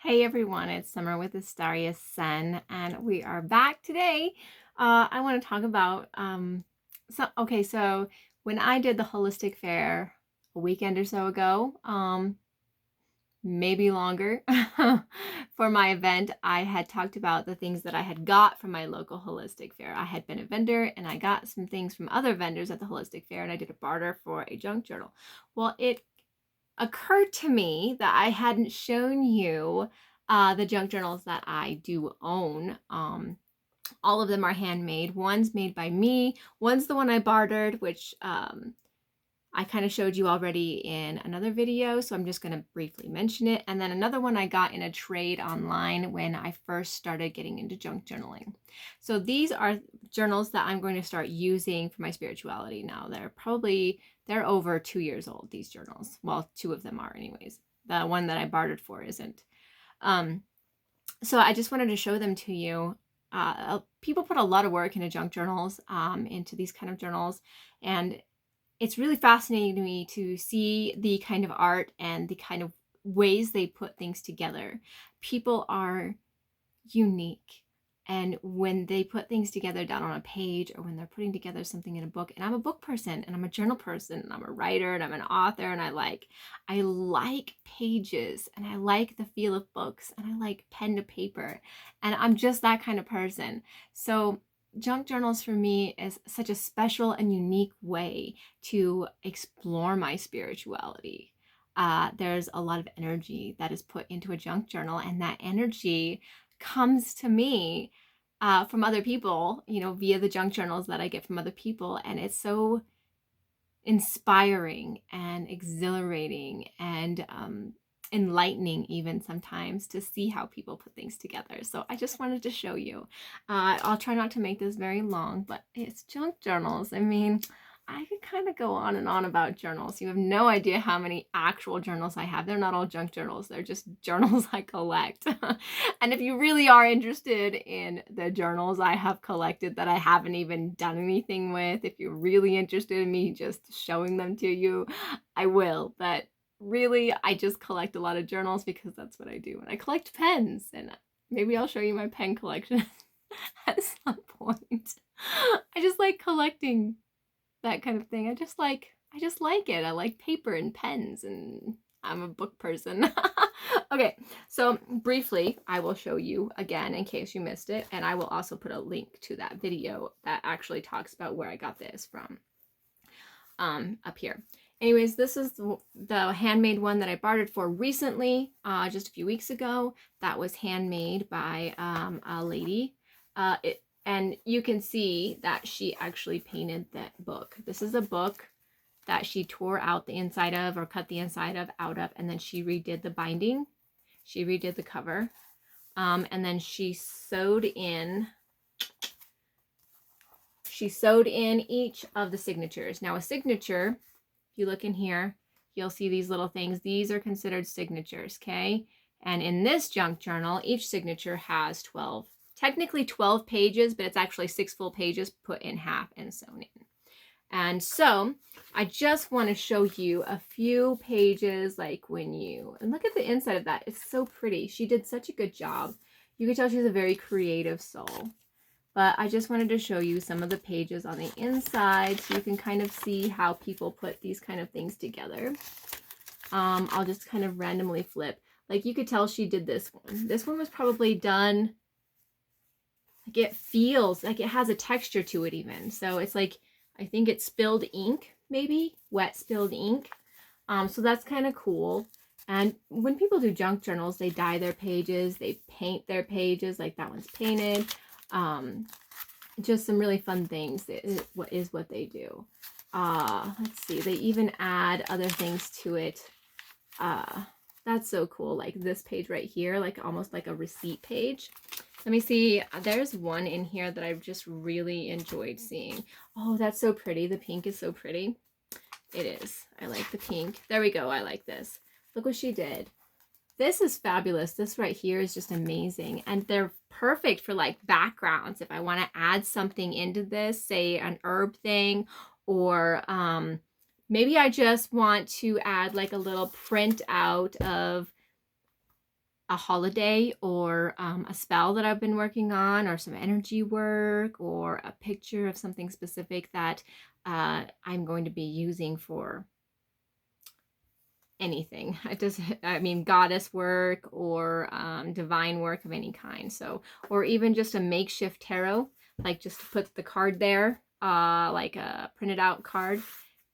Hey everyone, it's Summer with AstariaSen, and we are back today. I want to talk about so when I did the holistic fair a weekend or so ago, maybe longer, for my event, I had talked about the things that I had got from my local holistic fair. I had been a vendor and I got some things from other vendors at the holistic fair, and I did a barter for a junk journal. Well, it occurred to me that I hadn't shown you the junk journals that I do own. All of them are handmade. One's made by me. One's the one I bartered, which I kind of showed you already in another video, so I'm just going to briefly mention it. And then another one I got in a trade online when I first started getting into junk journaling. So these are journals that I'm going to start using for my spirituality now. They're over 2 years old, these journals. Well, two of them are anyways. The one that I bartered for isn't. So I just wanted to show them to you. People put a lot of work into junk journals, into these kind of journals, and it's really fascinating to me to see the kind of art and the kind of ways they put things together. People are unique. And when they put things together down on a page, or when they're putting together something in a book, and I'm a book person and I'm a journal person and I'm a writer and I'm an author, and I like pages and I like the feel of books and I like pen to paper, and I'm just that kind of person. So junk journals for me is such a special and unique way to explore my spirituality. There's a lot of energy that is put into a junk journal, and that energy comes to me from other people, via the junk journals that I get from other people. And it's so inspiring and exhilarating and enlightening even sometimes to see how people put things together. So I just wanted to show you. I'll try not to make this very long, but it's junk journals. I mean, I could kind of go on and on about journals. You have no idea how many actual journals I have. They're not all junk journals. They're just journals I collect. And if you really are interested in the journals I have collected that I haven't even done anything with, if you're really interested in me just showing them to you, I will. But really, I just collect a lot of journals because that's what I do. And I collect pens, and maybe I'll show you my pen collection at some point. I just like collecting that kind of thing. I just like it. I like paper and pens, and I'm a book person. Okay, so briefly, I will show you again in case you missed it, and I will also put a link to that video that actually talks about where I got this from up here. Anyways, this is the handmade one that I bartered for recently, just a few weeks ago. That was handmade by a lady. And you can see that she actually painted that book. This is a book that she tore out the inside of, or cut the inside of out of, and then she redid the binding. She redid the cover. And then she sewed in each of the signatures. Now a signature, if you look in here, you'll see these little things. These are considered signatures, okay? And in this junk journal, each signature has technically 12 pages, but it's actually 6 full pages put in half and sewn in. And so I just want to show you a few pages, and look at the inside of that. It's so pretty. She did such a good job. You can tell she's a very creative soul. But I just wanted to show you some of the pages on the inside so you can kind of see how people put these kind of things together. I'll just kind of randomly flip. Like, you could tell she did this one. This one was probably done, like, it feels like it has a texture to it even. So it's like, I think it's spilled ink, maybe wet spilled ink. So that's kind of cool. And when people do junk journals, they dye their pages, they paint their pages, like that one's painted. Just some really fun things is what they do. Let's see, they even add other things to it. That's so cool. Like this page right here, like almost like a receipt page. Let me see. There's one in here that I've just really enjoyed seeing. Oh, that's so pretty. The pink is so pretty. It is. I like the pink. There we go. I like this. Look what she did. This is fabulous. This right here is just amazing. And they're perfect for like backgrounds. If I want to add something into this, say an herb thing, or maybe I just want to add like a little print out of a holiday or a spell that I've been working on, or some energy work, or a picture of something specific that I'm going to be using for anything. It doesn't, I mean, goddess work or divine work of any kind. So, or even just a makeshift tarot, like just to put the card there, like a printed out card,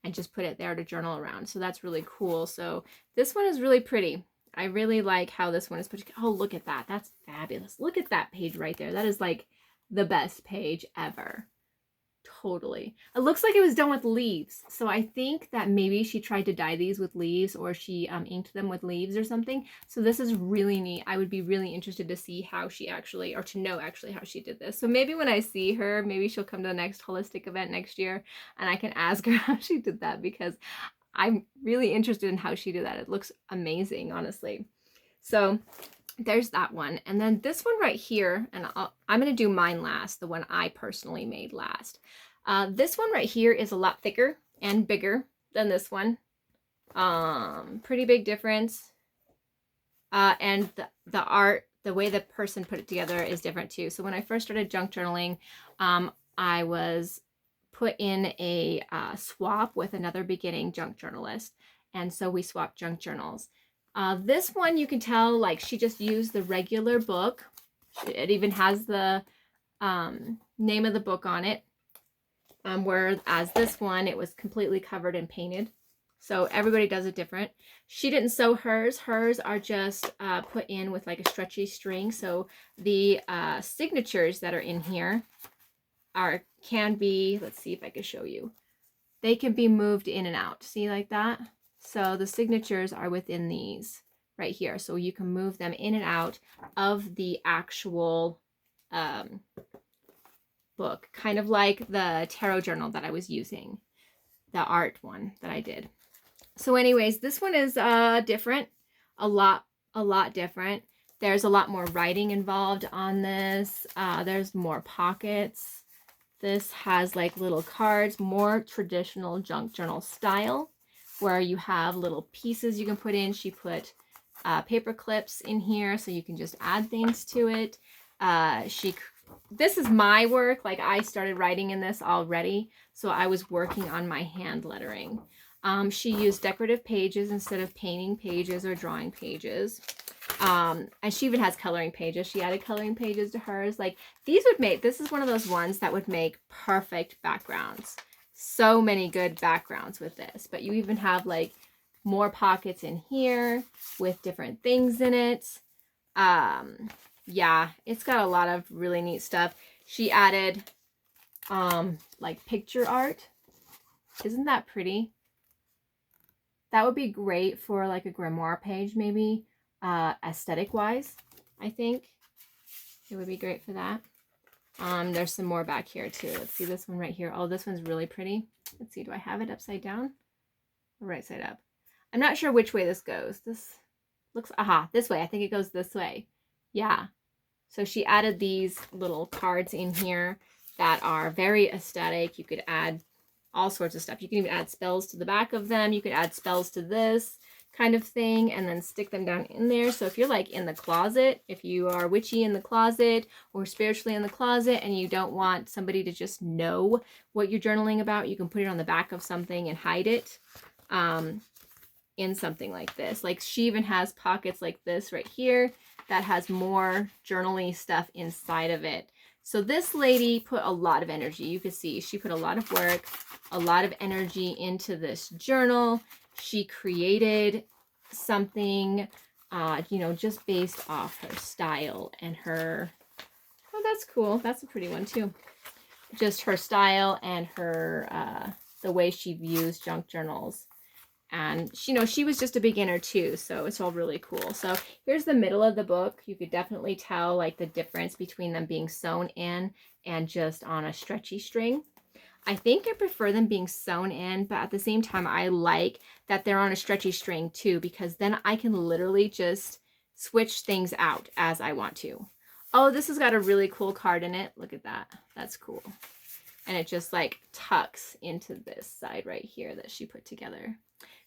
and just put it there to journal around. So that's really cool. So this one is really pretty. I really like how this one is put together. Oh, look at that. That's fabulous. Look at that page right there. That is like the best page ever. Totally. It looks like it was done with leaves. So I think that maybe she tried to dye these with leaves, or she inked them with leaves or something. So this is really neat. I would be really interested to see how she actually, or to know actually how she did this. So maybe when I see her, maybe she'll come to the next holistic event next year and I can ask her how she did that, because I'm really interested in how she did that. It looks amazing, honestly. So there's that one. And then this one right here, and I'm going to do mine last, the one I personally made last. This one right here is a lot thicker and bigger than this one. Pretty big difference. And the art, the way the person put it together is different too. So when I first started junk journaling, I was put in a swap with another beginning junk journalist. And so we swapped junk journals. This one, you can tell, like, she just used the regular book. It even has the name of the book on it. Whereas this one, it was completely covered and painted. So everybody does it different. She didn't sew hers. Hers are just put in with like a stretchy string. So the signatures that are in here can be, let's see if I can show you. They can be moved in and out. See, like that? So the signatures are within these right here. So you can move them in and out of the actual book, kind of like the tarot journal that I was using, the art one that I did. So anyways, this one is different, a lot different. There's a lot more writing involved on this. There's more pockets. This has like little cards, more traditional junk journal style, where you have little pieces you can put in. She put paper clips in here so you can just add things to it. This is my work. Like, I started writing in this already, so I was working on my hand lettering. She used decorative pages instead of painting pages or drawing pages. And she even has coloring pages. She added coloring pages to hers. Like, this is one of those ones that would make perfect backgrounds. So many good backgrounds with this. But you even have like more pockets in here with different things in it. Yeah, it's got a lot of really neat stuff. She added like picture art. Isn't that pretty? That would be great for like a grimoire page, maybe, aesthetic wise. I think it would be great for that. There's some more back here too. Let's see this one right here. Oh, this one's really pretty. Let's see, do I have it upside down or right side up? I'm not sure which way this goes. This looks, this way. I think it goes this way. Yeah. So she added these little cards in here that are very aesthetic. You could add all sorts of stuff. You can even add spells to the back of them. You could add spells to this kind of thing and then stick them down in there. So if you're like in the closet, if you are witchy in the closet or spiritually in the closet and you don't want somebody to just know what you're journaling about, you can put it on the back of something and hide it in something like this. Like, she even has pockets like this right here that has more journaling stuff inside of it. So this lady put a lot of energy. You can see she put a lot of work, a lot of energy into this journal. She created something, you know, just based off her style and her, oh, that's cool. That's a pretty one too. Just her style and her, the way she views junk journals. And, you know, she was just a beginner too, so it's all really cool. So here's the middle of the book. You could definitely tell like the difference between them being sewn in and just on a stretchy string. I think I prefer them being sewn in, but at the same time, I like that they're on a stretchy string too, because then I can literally just switch things out as I want to. Oh, this has got a really cool card in it. Look at that. That's cool. And it just like tucks into this side right here that she put together.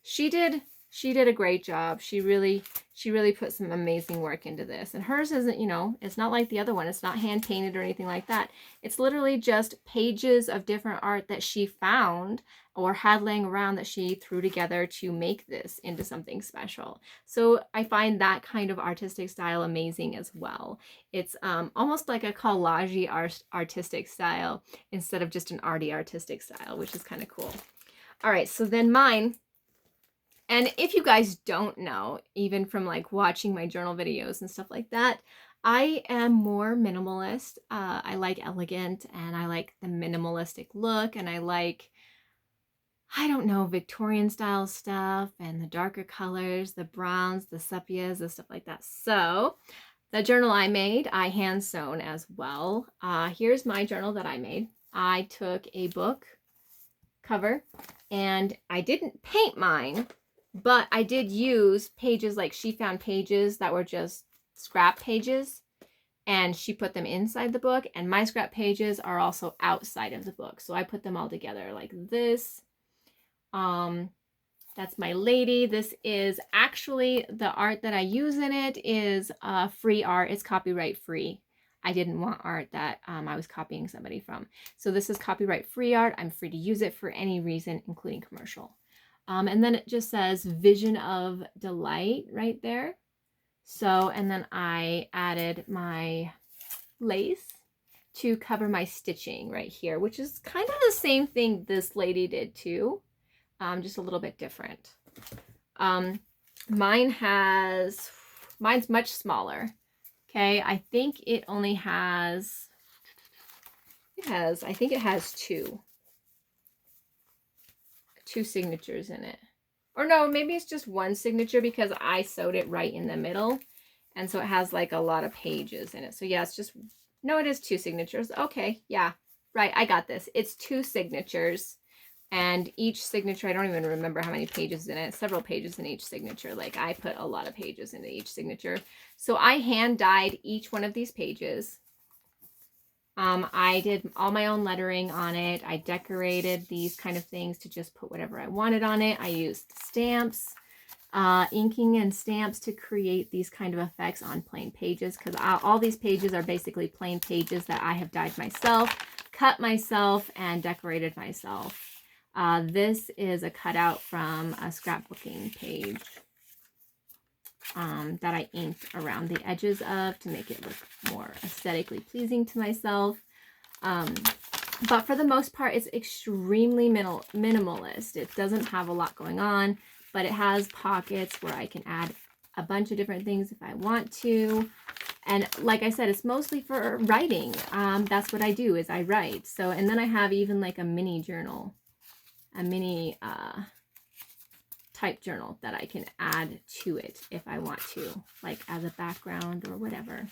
She did she did a great job. She really put some amazing work into this. And hers isn't, you know, it's not like the other one. It's not hand painted or anything like that. It's literally just pages of different art that she found or had laying around that she threw together to make this into something special. So I find that kind of artistic style amazing as well. It's almost like a collage-y artistic style instead of just an arty artistic style, which is kind of cool. All right, so then mine, and if you guys don't know, even from like watching my journal videos and stuff like that, I am more minimalist. I like elegant, and I like the minimalistic look, and I like, I don't know, Victorian style stuff and the darker colors, the browns, the sepias, the stuff like that. So the journal I made, I hand sewn as well. Here's my journal that I made. I took a book cover, and I didn't paint mine, but I did use pages, like she found pages that were just scrap pages, and she put them inside the book, and my scrap pages are also outside of the book. So I put them all together like this. That's my lady. This is actually the art that I use in it is free art. It's copyright free. I didn't want art that I was copying somebody from. So this is copyright free art. I'm free to use it for any reason, including commercial. And then it just says Vision of Delight right there. So, and then I added my lace to cover my stitching right here, which is kind of the same thing this lady did too, just a little bit different. Mine's much smaller. Okay, I think it only has, I think it has two signatures in it. Or no, maybe it's just one signature because I sewed it right in the middle. And so it has like a lot of pages in it. So yeah, it's just, no, it is two signatures. Okay, yeah, right, I got this. It's two signatures. And each signature, I don't even remember how many pages in it, several pages in each signature. Like I put a lot of pages into each signature. So I hand dyed each one of these pages. I did all my own lettering on it. I decorated these kind of things to just put whatever I wanted on it. I used stamps, inking and stamps to create these kind of effects on plain pages, because all these pages are basically plain pages that I have dyed myself, cut myself, and decorated myself. This is a cutout from a scrapbooking page that I inked around the edges of to make it look more aesthetically pleasing to myself. But for the most part, it's extremely minimalist. It doesn't have a lot going on, but it has pockets where I can add a bunch of different things if I want to. And like I said, it's mostly for writing. That's what I do, is I write. So, and then I have even like a mini journal, a mini type journal that I can add to it if I want to, like as a background or whatever.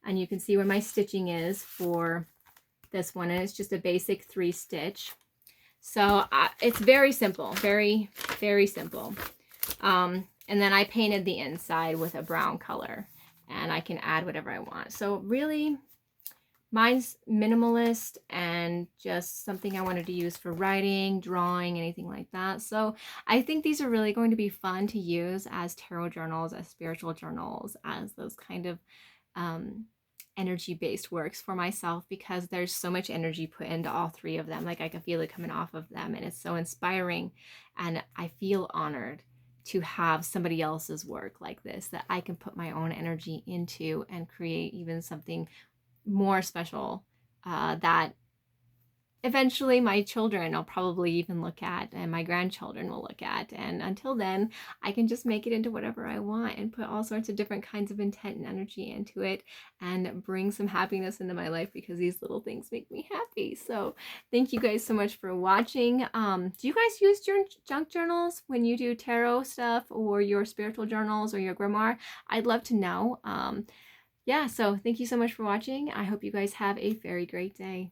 And you can see where my stitching is for this one, and it's just a basic 3-stitch. So it's very simple, very, very simple. And then I painted the inside with a brown color, and I can add whatever I want. So really, mine's minimalist and just something I wanted to use for writing, drawing, anything like that. So I think these are really going to be fun to use as tarot journals, as spiritual journals, as those kind of energy-based works for myself, because there's so much energy put into all three of them. Like I can feel it coming off of them, and it's so inspiring, and I feel honored to have somebody else's work like this that I can put my own energy into and create even something more special that eventually my children will probably even look at, and my grandchildren will look at. And until then, I can just make it into whatever I want and put all sorts of different kinds of intent and energy into it and bring some happiness into my life, because these little things make me happy. So thank you guys so much for watching. Do you guys use your junk journals when you do tarot stuff, or your spiritual journals, or your grimoire? I'd love to know. Yeah, so thank you so much for watching. I hope you guys have a very great day.